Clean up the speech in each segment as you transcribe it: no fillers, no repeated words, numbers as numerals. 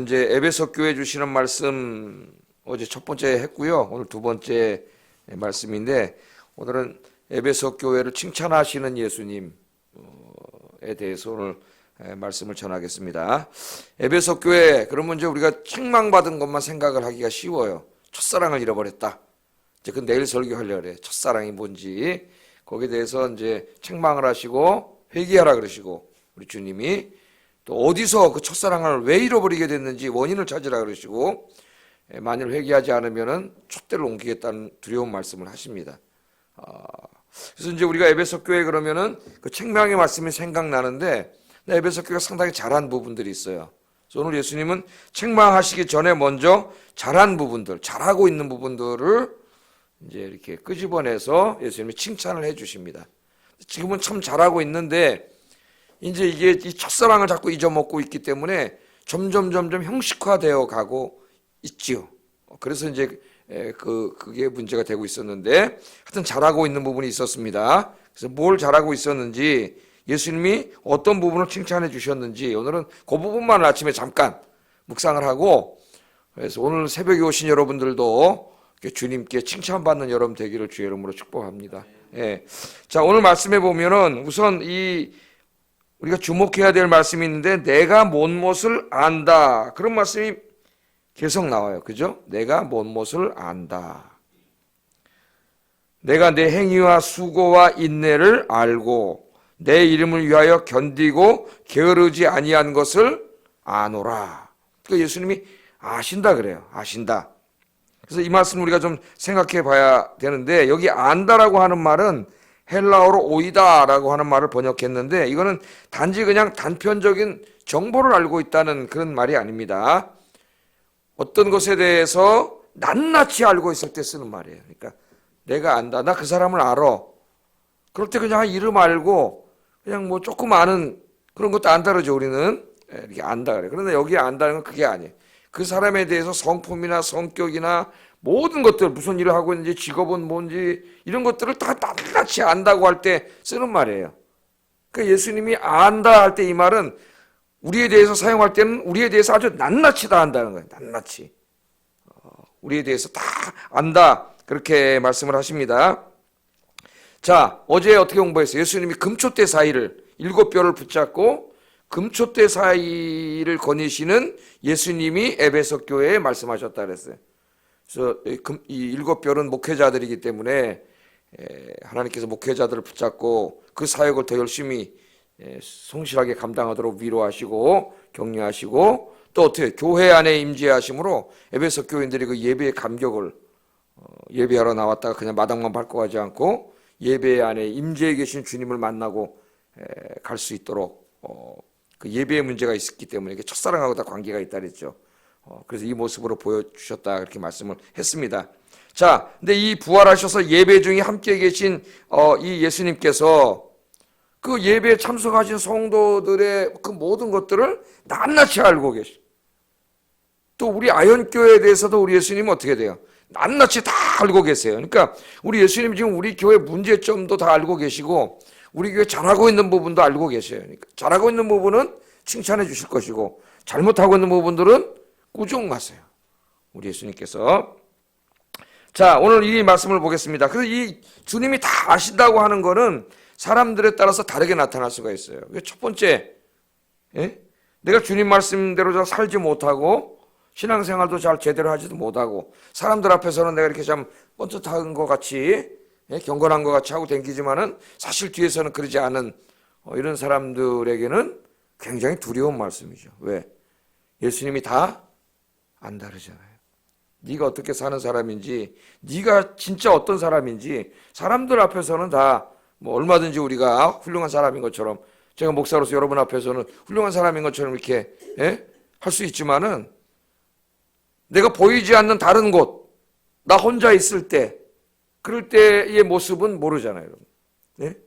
이제 에베소 교회 주시는 말씀 어제 첫 번째 했고요. 오늘 두 번째 말씀인데 오늘은 에베소 교회를 칭찬하시는 예수님에 대해서 오늘 말씀을 전하겠습니다. 에베소 교회 그러면 이제 우리가 책망받은 것만 생각을 하기가 쉬워요. 첫사랑을 잃어버렸다. 이제 그 내일 설교하려고 그래. 첫사랑이 뭔지 거기에 대해서 이제 책망을 하시고 회개하라 그러시고 우리 주님이 또 어디서 그 첫사랑을 왜 잃어버리게 됐는지 원인을 찾으라 그러시고 만일 회개하지 않으면은 촛대를 옮기겠다는 두려운 말씀을 하십니다. 그래서 이제 우리가 에베소 교회 그러면은 그 책망의 말씀이 생각나는데 에베소 교회가 상당히 잘한 부분들이 있어요. 그래서 오늘 예수님은 책망하시기 전에 먼저 잘한 부분들, 잘하고 있는 부분들을 이제 이렇게 끄집어내서 예수님이 칭찬을 해주십니다. 지금은 참 잘하고 있는데 이제 이게 이 첫사랑을 자꾸 잊어먹고 있기 때문에 점점 형식화되어 가고 있지요. 그래서 이제 그게 문제가 되고 있었는데 하여튼 잘하고 있는 부분이 있었습니다. 그래서 뭘 잘하고 있었는지 예수님이 어떤 부분을 칭찬해 주셨는지 오늘은 그 부분만 아침에 잠깐 묵상을 하고 그래서 오늘 새벽에 오신 여러분들도 주님께 칭찬받는 여러분 되기를 주의 이름으로 축복합니다. 예. 자, 오늘 말씀해 보면은 우선 우리가 주목해야 될 말씀이 있는데 내가 못못을 안다. 그런 말씀이 계속 나와요. 그죠? 내가 못못을 안다. 내가 내 행위와 수고와 인내를 알고 내 이름을 위하여 견디고 게으르지 아니한 것을 아노라. 그러니까 예수님이 아신다 그래요. 아신다. 그래서 이 말씀 우리가 좀 생각해 봐야 되는데 여기 안다라고 하는 말은 헬라어로 오이다라고 하는 말을 번역했는데 이거는 단지 그냥 단편적인 정보를 알고 있다는 그런 말이 아닙니다. 어떤 것에 대해서 낱낱이 알고 있을 때 쓰는 말이에요. 그러니까 내가 안다. 나 그 사람을 알아. 그럴 때 그냥 이름 알고 그냥 뭐 조금 아는 그런 것도 안 다르죠. 우리는 이렇게 안다 그래. 그런데 여기 안다는 건 그게 아니에요. 그 사람에 대해서 성품이나 성격이나 모든 것들 무슨 일을 하고 있는지 직업은 뭔지 이런 것들을 다 낱낱이 안다고 할 때 쓰는 말이에요. 그러니까 예수님이 안다 할 때 이 말은 우리에 대해서 사용할 때는 우리에 대해서 아주 낱낱이 다 안다는 거예요. 낱낱이. 우리에 대해서 다 안다 그렇게 말씀을 하십니다. 자, 어제 어떻게 공부했어요? 예수님이 금초대 사이를 7뼈를 붙잡고 금초대 사이를 거니시는 예수님이 에베소 교회에 말씀하셨다 그랬어요. 그래서 이 7별은 목회자들이기 때문에 하나님께서 목회자들을 붙잡고 그 사역을 더 열심히 성실하게 감당하도록 위로하시고 격려하시고 또 어떻게 교회 안에 임재하심으로 에베소 교인들이 그 예배의 감격을 예배하러 나왔다가 그냥 마당만 밟고 가지 않고 예배 안에 임재해 계신 주님을 만나고 갈 수 있도록 그 예배의 문제가 있었기 때문에 첫사랑하고 다 관계가 있다 그랬죠. 그래서 이 모습으로 보여주셨다 그렇게 말씀을 했습니다. 자, 근데 이 부활하셔서 예배 중에 함께 계신 이 예수님께서 그 예배에 참석하신 성도들의 그 모든 것들을 낱낱이 알고 계시. 또 우리 아현교회에 대해서도 우리 예수님은 어떻게 돼요? 낱낱이 다 알고 계세요. 그러니까 우리 예수님 지금 우리 교회 문제점도 다 알고 계시고 우리 교회 잘하고 있는 부분도 알고 계셔요. 그러니까 잘하고 있는 부분은 칭찬해 주실 것이고 잘못하고 있는 부분들은 꾸중하세요. 우리 예수님께서. 자, 오늘 이 말씀을 보겠습니다. 그래서 이 주님이 다 아신다고 하는 거는 사람들에 따라서 다르게 나타날 수가 있어요. 첫 번째, 내가 주님 말씀대로 잘 살지 못하고 신앙생활도 잘 제대로 하지도 못하고 사람들 앞에서는 내가 이렇게 참 뻔뻔한 것 같이 경건한 것 같이 하고 댕기지만은 사실 뒤에서는 그러지 않은 이런 사람들에게는 굉장히 두려운 말씀이죠. 왜? 예수님이 다 안다 그러잖아요. 네가 어떻게 사는 사람인지 네가 진짜 어떤 사람인지 사람들 앞에서는 다 뭐 얼마든지 우리가 훌륭한 사람인 것처럼 제가 목사로서 여러분 앞에서는 훌륭한 사람인 것처럼 이렇게 할 수 있지만은 내가 보이지 않는 다른 곳 나 혼자 있을 때 그럴 때의 모습은 모르잖아요. 여러분.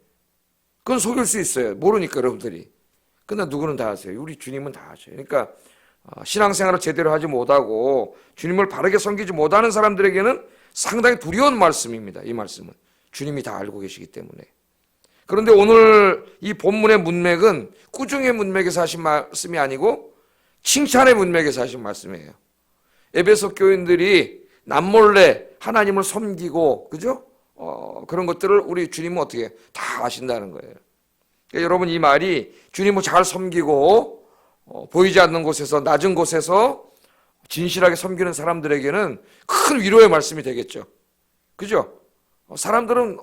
그건 속일 수 있어요. 모르니까 여러분들이. 근데 누구는 다 아세요. 우리 주님은 다 아셔요. 그러니까 신앙생활을 제대로 하지 못하고 주님을 바르게 섬기지 못하는 사람들에게는 상당히 두려운 말씀입니다. 이 말씀은 주님이 다 알고 계시기 때문에. 그런데 오늘 이 본문의 문맥은 꾸중의 문맥에서 하신 말씀이 아니고 칭찬의 문맥에서 하신 말씀이에요. 에베소 교인들이 남몰래 하나님을 섬기고, 그죠? 그런 것들을 우리 주님은 어떻게 해요? 다 아신다는 거예요. 그러니까 여러분, 이 말이 주님을 잘 섬기고 보이지 않는 곳에서, 낮은 곳에서 진실하게 섬기는 사람들에게는 큰 위로의 말씀이 되겠죠. 그죠? 사람들은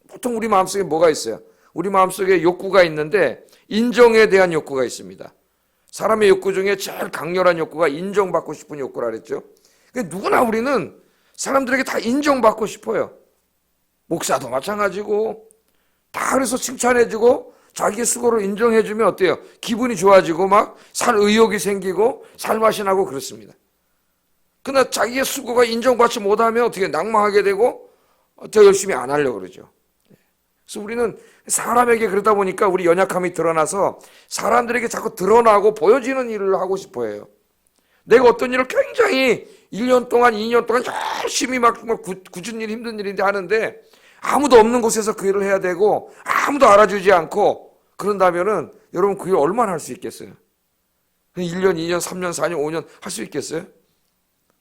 보통 우리 마음속에 뭐가 있어요? 우리 마음속에 욕구가 있는데 인정에 대한 욕구가 있습니다. 사람의 욕구 중에 제일 강렬한 욕구가 인정받고 싶은 욕구라 그랬죠. 그러니까 누구나 우리는 사람들에게 다 인정받고 싶어요. 목사도 마찬가지고, 다 그래서 칭찬해주고 자기의 수고를 인정해주면 어때요? 기분이 좋아지고 막 살 의욕이 생기고 살맛이 나고 그렇습니다. 그러나 자기의 수고가 인정받지 못하면 어떻게 낙망하게 되고 더 열심히 안 하려고 그러죠. 그래서 우리는 사람에게 그러다 보니까 우리 연약함이 드러나서 사람들에게 자꾸 드러나고 보여지는 일을 하고 싶어 해요. 내가 어떤 일을 굉장히 1년 동안, 2년 동안 열심히 막 굳은 일, 힘든 일인데 하는데 아무도 없는 곳에서 그 일을 해야 되고 아무도 알아주지 않고 그런다면은 여러분 그 일 얼마나 할 수 있겠어요? 1년, 2년, 3년, 4년, 5년 할 수 있겠어요?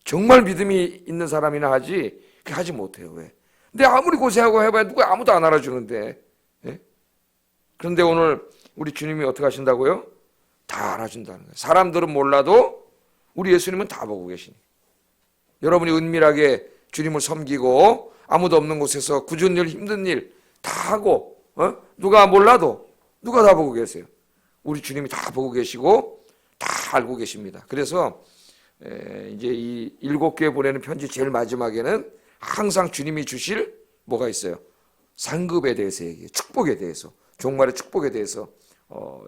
정말 믿음이 있는 사람이나 하지, 그렇게 하지 못해요. 왜? 근데 아무리 고생하고 해봐야 누가 아무도 안 알아주는데. 예? 그런데 오늘 우리 주님이 어떻게 하신다고요? 다 알아준다는 거예요. 사람들은 몰라도 우리 예수님은 다 보고 계시니. 여러분이 은밀하게 주님을 섬기고 아무도 없는 곳에서 굳은 일, 힘든 일 다 하고 누가 몰라도 누가 다 보고 계세요. 우리 주님이 다 보고 계시고 다 알고 계십니다. 그래서 이제 이 7교회 보내는 편지 제일 마지막에는 항상 주님이 주실 뭐가 있어요? 상급에 대해서 얘기해요. 축복에 대해서, 종말의 축복에 대해서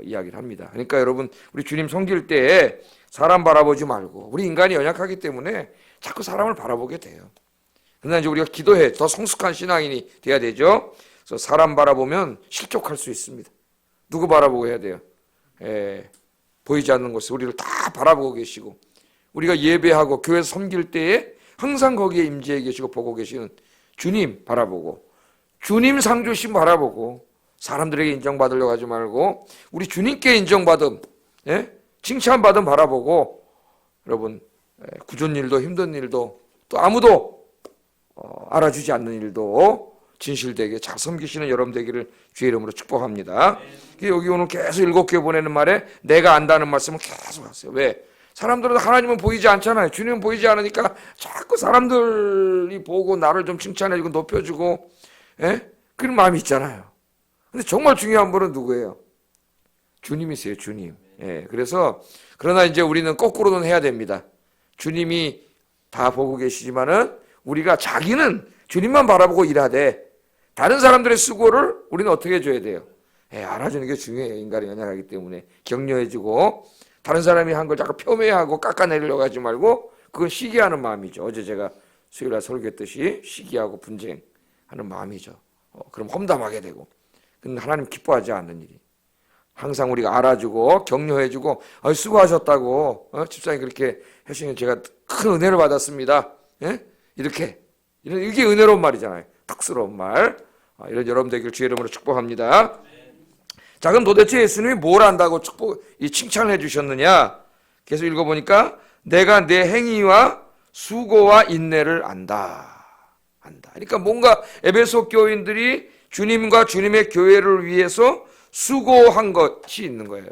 이야기를 합니다. 그러니까 여러분 우리 주님 섬길 때 사람 바라보지 말고, 우리 인간이 연약하기 때문에 자꾸 사람을 바라보게 돼요. 그러나 이제 우리가 기도해 더 성숙한 신앙인이 돼야 되죠. 그래서 사람 바라보면 실족할 수 있습니다. 누구 바라보고 해야 돼요? 보이지 않는 곳에 우리를 다 바라보고 계시고, 우리가 예배하고 교회에서 섬길 때에 항상 거기에 임재해 계시고 보고 계시는 주님 바라보고, 주님 상 주심 바라보고, 사람들에게 인정받으려고 하지 말고 우리 주님께 인정받음, 칭찬받음 바라보고, 여러분 굳은 일도 힘든 일도 또 아무도 알아주지 않는 일도 진실되게 잘 섬기시는 여러분 되기를 주의 이름으로 축복합니다. 여기 오늘 계속 7교회 보내는 말에 내가 안다는 말씀을 계속 하세요. 왜? 사람들은 하나님은 보이지 않잖아요. 주님은 보이지 않으니까 자꾸 사람들이 보고 나를 좀 칭찬해주고 높여주고, 그런 마음이 있잖아요. 근데 정말 중요한 분은 누구예요? 주님이세요, 주님. 그래서 그러나 이제 우리는 거꾸로는 해야 됩니다. 주님이 다 보고 계시지만은 우리가 자기는 주님만 바라보고 일하되 다른 사람들의 수고를 우리는 어떻게 해줘야 돼요? 알아주는 게 중요해요. 인간이 연약하기 때문에 격려해주고, 다른 사람이 한 걸 자꾸 폄훼하고 깎아내리려고 하지 말고, 그건 시기하는 마음이죠. 어제 제가 수요일날 설교했듯이 시기하고 분쟁하는 마음이죠. 그럼 험담하게 되고, 그건 하나님 기뻐하지 않는 일이. 항상 우리가 알아주고 격려해주고, 수고하셨다고 집사님 그렇게 하시면 제가 큰 은혜를 받았습니다. 이렇게 이게 은혜로운 말이잖아요. 탁스러운 말. 이런 여러분 되길 주의 이름으로 축복합니다. 자, 그럼 도대체 예수님이 뭘 안다고 칭찬을 해주셨느냐? 계속 읽어보니까 내가 내 행위와 수고와 인내를 안다. 그러니까 뭔가 에베소 교인들이 주님과 주님의 교회를 위해서 수고한 것이 있는 거예요.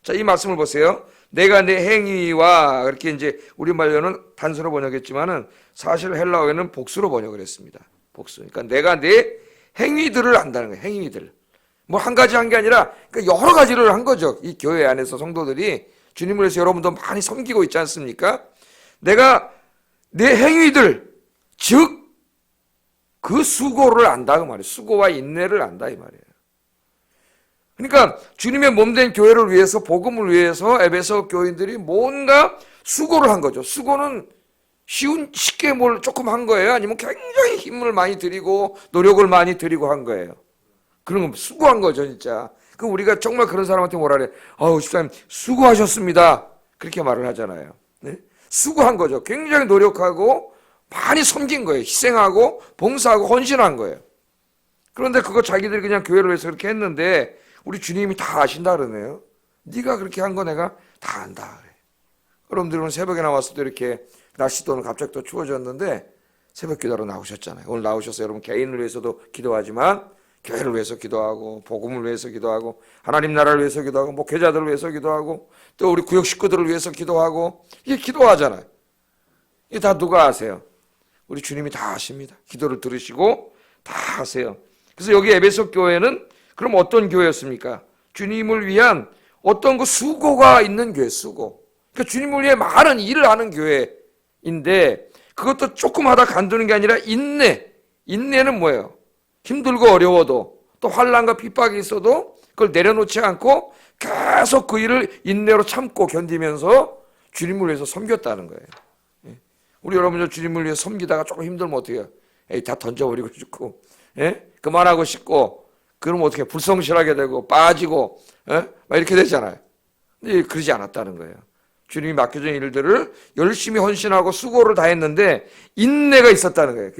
자, 이 말씀을 보세요. 내가 내 행위와, 그렇게 이제 우리말로는 단수로 번역했지만은 사실 헬라어에는 복수로 번역을 했습니다. 복수. 그러니까 내가 내 행위들을 안다는 거예요. 행위들. 뭐 한 가지 한 게 아니라 그러니까 여러 가지를 한 거죠. 이 교회 안에서 성도들이 주님을 위해서 여러분도 많이 섬기고 있지 않습니까? 내가 내 행위들, 즉 그 수고를 안다 그 말이에요. 수고와 인내를 안다 이 말이에요. 그러니까 주님의 몸된 교회를 위해서, 복음을 위해서 에베소 교인들이 뭔가 수고를 한 거죠. 수고는 쉽게 뭘 조금 한 거예요? 아니면 굉장히 힘을 많이 들이고 노력을 많이 들이고 한 거예요? 그런 거 수고한 거죠, 진짜. 그 우리가 정말 그런 사람한테 뭐라 그래? 집사님 수고하셨습니다. 그렇게 말을 하잖아요. 네? 수고한 거죠. 굉장히 노력하고 많이 섬긴 거예요. 희생하고 봉사하고 헌신한 거예요. 그런데 그거 자기들이 그냥 교회를 위해서 그렇게 했는데 우리 주님이 다 아신다 그러네요. 네가 그렇게 한 거 내가 다 안다 그래. 여러분들은 오늘 새벽에 나왔을 때 이렇게 날씨도 오늘 갑자기 또 추워졌는데 새벽 기도하러 나오셨잖아요. 오늘 나오셔서 여러분 개인을 위해서도 기도하지만 교회를 위해서 기도하고 복음을 위해서 기도하고 하나님 나라를 위해서 기도하고 목회자들을 위해서 기도하고 또 우리 구역 식구들을 위해서 기도하고 이게 기도하잖아요. 이게 다 누가 아세요? 우리 주님이 다 아십니다. 기도를 들으시고 다 아세요. 그래서 여기 에베소 교회는 그럼 어떤 교회였습니까? 주님을 위한 어떤 그 수고가 있는 교회, 수고. 그러니까 주님을 위해 많은 일을 하는 교회인데 그것도 조금 하다 간두는 게 아니라 인내. 인내는 뭐예요? 힘들고 어려워도 또 환난과 핍박이 있어도 그걸 내려놓지 않고 계속 그 일을 인내로 참고 견디면서 주님을 위해서 섬겼다는 거예요. 우리 여러분들 주님을 위해 섬기다가 조금 힘들면 어떻게 해요? 에이, 다 던져버리고 싶고, 그만하고 싶고, 그러면 어떻게 불성실하게 되고, 빠지고, 막 이렇게 되잖아요. 근데 그러지 않았다는 거예요. 주님이 맡겨준 일들을 열심히 헌신하고 수고를 다 했는데, 인내가 있었다는 거예요.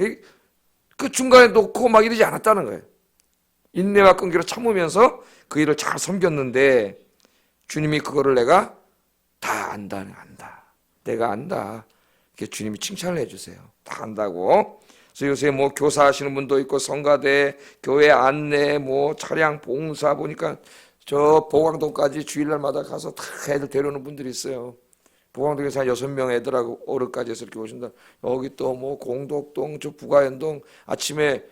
그 중간에 놓고 막 이러지 않았다는 거예요. 인내와 끈기로 참으면서 그 일을 잘 섬겼는데, 주님이 그거를 내가 다 안다. 내가 안다. 이렇게 주님이 칭찬을 해주세요. 다 안다고. 그래서 요새 뭐 교사하시는 분도 있고 성가대, 교회 안내, 뭐 차량 봉사 보니까 저 보광동까지 주일날마다 가서 다 애들 데려오는 분들이 있어요. 보광동에서 한 6명 애들하고 어른까지 해서 이렇게 오신다. 여기 또 뭐 공덕동, 저 부가연동 아침에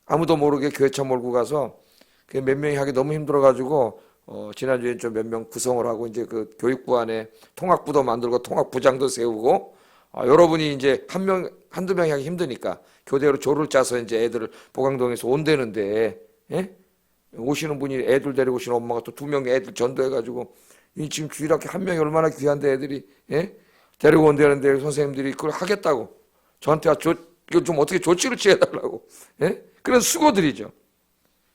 아무도 모르게 교회차 몰고 가서 몇 명이 하기 너무 힘들어가지고 지난주에 좀 몇 명 구성을 하고 이제 그 교육부 안에 통학부도 만들고 통학부장도 세우고 여러분이 이제 한두 명이 하기 힘드니까 교대로 조를 짜서 이제 애들을 보강동에서 온대는데, 오시는 분이 애들 데리고 오시는 엄마가 또 2명 애들 전도해가지고, 지금 주일학교 한 명이 얼마나 귀한데 애들이, 데리고 온대는데 선생님들이 그걸 하겠다고. 저한테 이거 좀 어떻게 조치를 취해달라고. 그런 수고들이죠.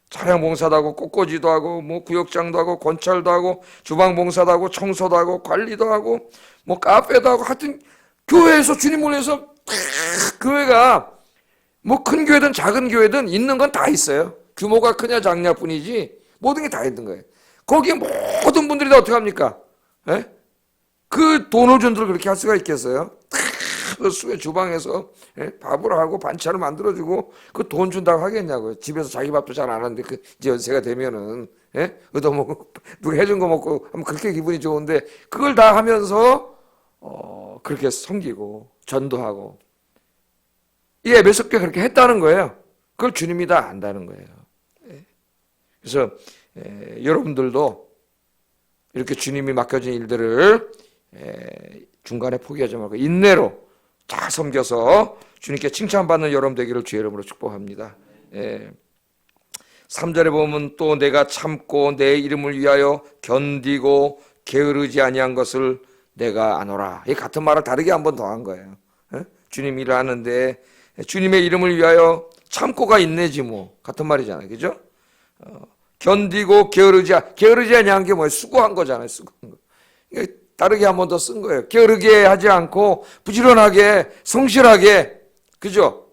차량 봉사도 하고, 꽃꽂이도 하고, 뭐 구역장도 하고, 건찰도 하고, 주방 봉사도 하고, 청소도 하고, 관리도 하고, 뭐 카페도 하고, 하여튼, 교회에서 주님을 위해서 교회가 뭐 큰 교회든 작은 교회든 있는 건 다 있어요. 규모가 크냐 작냐 뿐이지 모든 게 다 있는 거예요. 거기에 모든 분들이 다 어떻게 합니까? 그 돈을 준들 그렇게 할 수가 있겠어요? 그 주방에서 밥을 하고 반찬을 만들어주고 그 돈 준다고 하겠냐고요. 집에서 자기 밥도 잘 안 하는데 그 이제 연세가 되면은 얻어먹고 누가 해준 거 먹고 하면 그렇게 기분이 좋은데 그걸 다 하면서 그렇게 섬기고 전도하고 이 에베소 교회가 그렇게 했다는 거예요. 그걸 주님이 다 안다는 거예요. 그래서 여러분들도 이렇게 주님이 맡겨진 일들을 중간에 포기하지 말고 인내로 잘 섬겨서 주님께 칭찬받는 여러분 되기를 주의 이름으로 축복합니다. 3절에 보면 또 내가 참고 내 이름을 위하여 견디고 게으르지 아니한 것을 내가 아노라. 이 같은 말을 다르게 한 번 더 한 거예요. 주님 일을 하는데 주님의 이름을 위하여 참고가 인내지 뭐 같은 말이잖아요, 그죠? 견디고 게으르지 아니한 게 뭐예요? 수고한 거잖아요, 수고한 거. 다르게 한 번 더 쓴 거예요. 게으르게 하지 않고 부지런하게 성실하게, 그죠?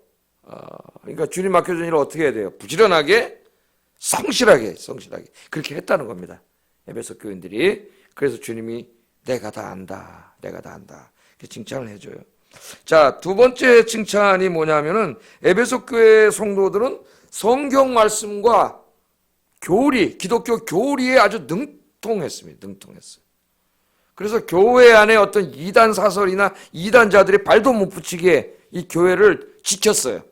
그러니까 주님 맡겨준 일을 어떻게 해야 돼요? 부지런하게 성실하게 그렇게 했다는 겁니다. 에베소 교인들이. 그래서 주님이 내가 다 안다. 이렇게 칭찬을 해줘요. 자, 두 번째 칭찬이 뭐냐면은 에베소 교회 성도들은 성경 말씀과 교리, 기독교 교리에 아주 능통했습니다. 그래서 교회 안에 어떤 이단 사설이나 이단자들이 발도 못 붙이게 이 교회를 지켰어요.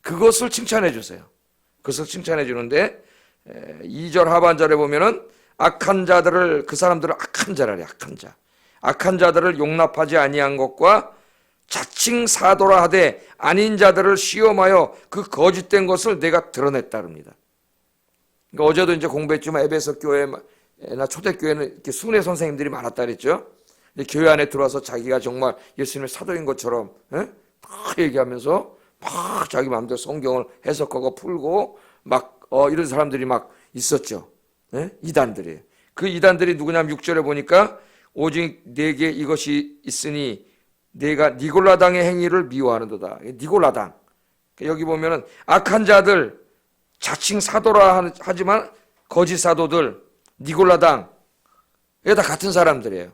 그것을 칭찬해 주세요. 그것을 칭찬해 주는데 2절 하반절에 보면은 악한 자들을 그 사람들을 악한 자라래. 악한 자들을 용납하지 아니한 것과 자칭 사도라 하되 아닌 자들을 시험하여 그 거짓된 것을 내가 드러냈다릅니다. 그러니까 어제도 이제 공부했지만 에베소 교회나 초대교회는 이렇게 순회 선생님들이 많았다 그랬죠. 교회 안에 들어와서 자기가 정말 예수님의 사도인 것처럼 막 얘기하면서 막 자기 마음대로 성경을 해석하고 풀고 막 이런 사람들이 막 있었죠. 이단들이. 그 이단들이 누구냐면 6절에 보니까 오직 내게 이것이 있으니 내가 니골라당의 행위를 미워하는도다. 니골라당. 여기 보면은 악한 자들, 자칭 사도라 하지만 거짓 사도들, 니골라당. 이게 다 같은 사람들이에요.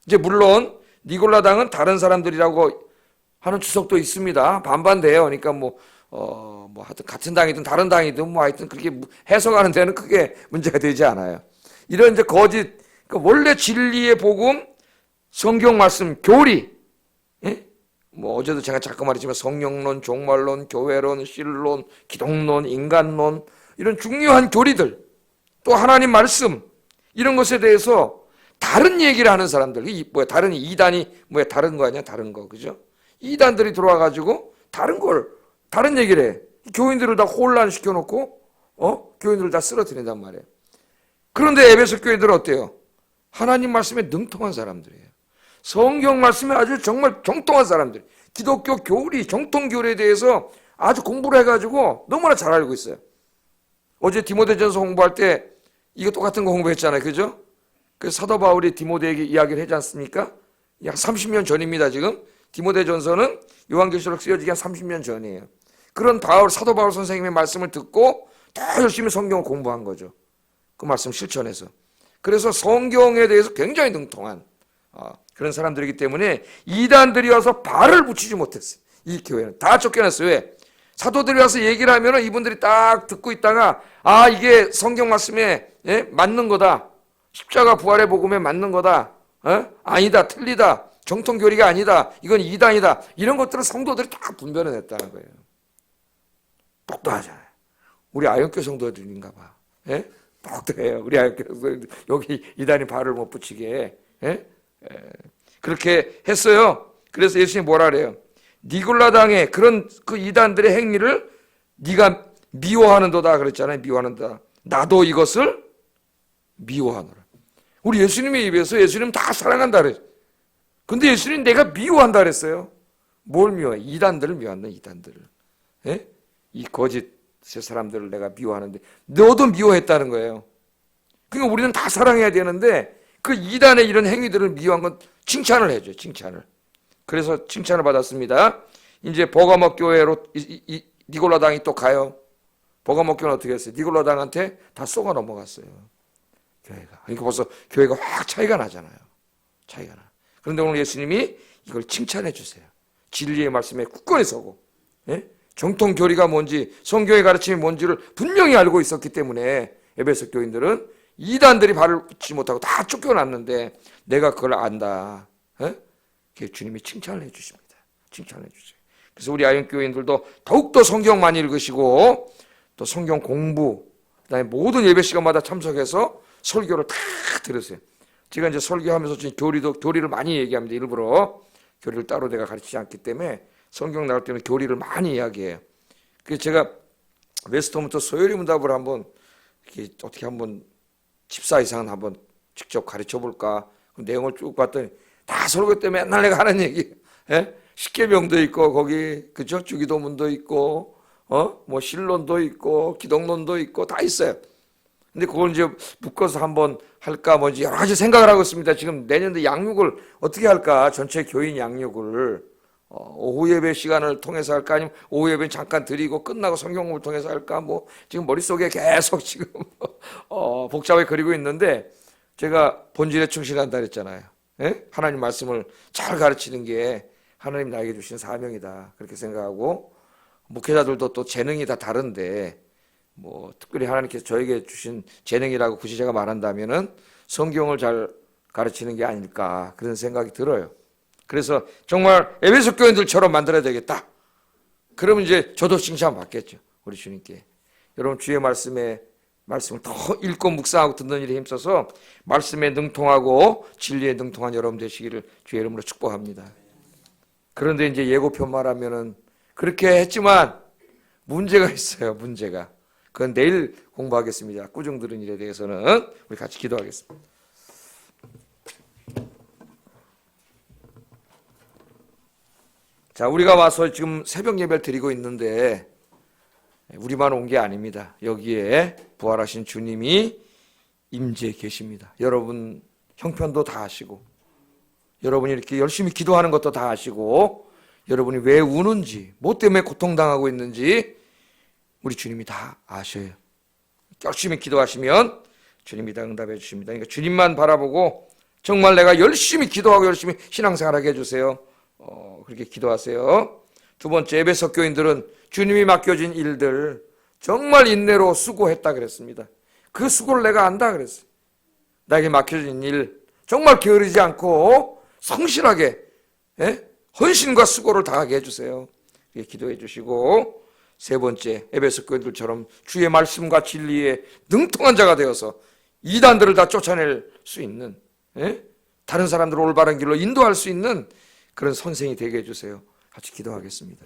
이제 물론 니골라당은 다른 사람들이라고 하는 주석도 있습니다. 반반돼요. 그러니까 하여튼 같은 당이든 다른 당이든 하여튼 그렇게 해석하는 데는 크게 문제가 되지 않아요. 이런 이제 거짓, 그러니까 원래 진리의 복음, 성경 말씀, 교리, 예? 어제도 제가 잠깐 말했지만 성령론, 종말론, 교회론, 신론, 기독론, 인간론, 이런 중요한 교리들, 또 하나님 말씀, 이런 것에 대해서 다른 얘기를 하는 사람들, 다른 이단이 다른 거 아니야? 다른 거, 그죠? 이단들이 들어와가지고 다른 얘기를 해. 교인들을 다 혼란시켜 놓고, 교인들을 다 쓰러뜨린단 말이에요. 그런데 에베소 교인들은 어때요? 하나님 말씀에 능통한 사람들이에요. 성경 말씀에 아주 정말 정통한 사람들. 기독교 교리, 정통 교리에 대해서 아주 공부를 해가지고 너무나 잘 알고 있어요. 어제 디모데전서 공부할 때 이거 똑같은 거 공부했잖아요. 그죠? 그래서 사도 바울이 디모데에게 이야기를 하지 않습니까? 약 30년 전입니다, 지금. 디모데전서는 요한계시록 쓰여지기 한 30년 전이에요. 그런 사도 바울 선생님의 말씀을 듣고 더 열심히 성경을 공부한 거죠. 그 말씀 실천해서. 그래서 성경에 대해서 굉장히 능통한 그런 사람들이기 때문에 이단들이 와서 발을 붙이지 못했어요. 이 교회는 다 쫓겨났어요. 왜? 사도들이 와서 얘기를 하면 이분들이 딱 듣고 있다가 이게 성경 말씀에 맞는 거다. 십자가 부활의 복음에 맞는 거다. 아니다, 틀리다. 정통 교리가 아니다. 이건 이단이다. 이런 것들을 성도들이 다 분별을 했다는 거예요. 똑똑하잖아요. 우리 아영교 성도들인가 봐. 똑똑해요. 우리 아영교 성도들 여기 이단이 발을 못 붙이게. 그렇게 했어요. 그래서 예수님이 뭐라 그래요? 니골라당의 그 이단들의 행위를 네가 미워하는도다 그랬잖아요. 미워하는도다. 나도 이것을 미워하노라. 우리 예수님의 입에서 예수님 다 사랑한다 그랬어요. 근데 예수님 내가 미워한다 그랬어요. 뭘 미워해? 이단들을 미워한다. 이단들을. 이 거짓의 사람들을 내가 미워하는데 너도 미워했다는 거예요. 그러니까 우리는 다 사랑해야 되는데 그 이단의 이런 행위들을 미워한 건 칭찬을 해줘요. 칭찬을. 그래서 칭찬을 받았습니다. 이제 버가모 교회로 니골라당이 또 가요. 버가모 교회는 어떻게 했어요? 니골라당한테 다 쏘가 넘어갔어요. 교회가. 그러니까 벌써 교회가 확 차이가 나잖아요. 차이가 나. 그런데 오늘 예수님이 이걸 칭찬해 주세요. 진리의 말씀에 굳건히 서고, 정통 교리가 뭔지, 성경의 가르침이 뭔지를 분명히 알고 있었기 때문에 에베소 교인들은 이단들이 발을 붙지 못하고 다 쫓겨났는데 내가 그걸 안다. 주님이 칭찬을 해 주십니다. 칭찬을 해 주세요. 그래서 우리 아영교인들도 더욱더 성경 많이 읽으시고 또 성경 공부, 그다음에 모든 예배 시간마다 참석해서 설교를 다 들으세요. 제가 이제 설교하면서 교리를 많이 얘기합니다. 일부러 교리를 따로 내가 가르치지 않기 때문에 성경 나올 때는 교리를 많이 이야기해요. 그래서 제가 웨스터부터 소요리 문답을 한번 어떻게 한번 14 이상은 한번 직접 가르쳐 볼까. 내용을 쭉 봤더니 다 설교 때 맨날 내가 하는 얘기. 십계명도 있고 거기 그죠? 주기도문도 있고 신론도 있고 기독론도 있고 다 있어요. 근데 그걸 이제 묶어서 한번 할까 뭔지 여러 가지 생각을 하고 있습니다. 지금 내년도 양육을 어떻게 할까? 전체 교인 양육을 오후 예배 시간을 통해서 할까? 아니면 오후 예배는 잠깐 드리고 끝나고 성경 공부를 통해서 할까? 지금 머릿속에 계속 지금 복잡하게 그리고 있는데 제가 본질에 충실한다 그랬잖아요. 하나님 말씀을 잘 가르치는 게 하나님 나에게 주신 사명이다. 그렇게 생각하고 목회자들도 또 재능이 다 다른데 특별히 하나님께서 저에게 주신 재능이라고 굳이 제가 말한다면은 성경을 잘 가르치는 게 아닐까 그런 생각이 들어요. 그래서 정말 에베소 교인들처럼 만들어야 되겠다. 그러면 이제 저도 칭찬받겠죠. 우리 주님께. 여러분 주의 말씀을 더 읽고 묵상하고 듣는 일에 힘써서 말씀에 능통하고 진리에 능통한 여러분 되시기를 주의 이름으로 축복합니다. 그런데 이제 예고편 말하면은 그렇게 했지만 문제가 있어요. 문제가. 그건 내일 공부하겠습니다. 꾸중 들은 일에 대해서는 우리 같이 기도하겠습니다. 자, 우리가 와서 지금 새벽 예배를 드리고 있는데 우리만 온 게 아닙니다. 여기에 부활하신 주님이 임재해 계십니다. 여러분 형편도 다 아시고 여러분이 이렇게 열심히 기도하는 것도 다 아시고 여러분이 왜 우는지 뭐 때문에 고통당하고 있는지 우리 주님이 다 아셔요. 열심히 기도하시면 주님이 다 응답해 주십니다. 그러니까 주님만 바라보고 정말 내가 열심히 기도하고 열심히 신앙생활하게 해주세요. 그렇게 기도하세요. 두 번째, 에베소 교인들은 주님이 맡겨진 일들 정말 인내로 수고했다 그랬습니다. 그 수고를 내가 안다 그랬어요. 나에게 맡겨진 일 정말 게으르지 않고 성실하게 헌신과 수고를 다하게 해주세요. 기도해 주시고, 세 번째, 에베소 교인들처럼 주의 말씀과 진리에 능통한 자가 되어서 이단들을 다 쫓아낼 수 있는, 다른 사람들을 올바른 길로 인도할 수 있는 그런 선생이 되게 해주세요. 같이 기도하겠습니다.